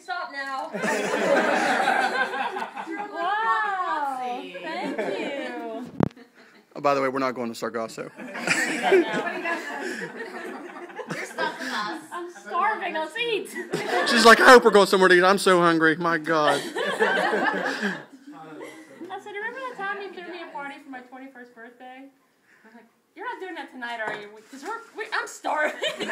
stop now. Wow, thank you. Oh, by the way, we're not going to Sargasso. I'm starving, let's eat. She's like, I hope we're going somewhere to eat. I'm so hungry. My God. I said, remember that time you threw me a party for my 21st birthday? I'm like, you're not doing that tonight, are you? Because I'm starving.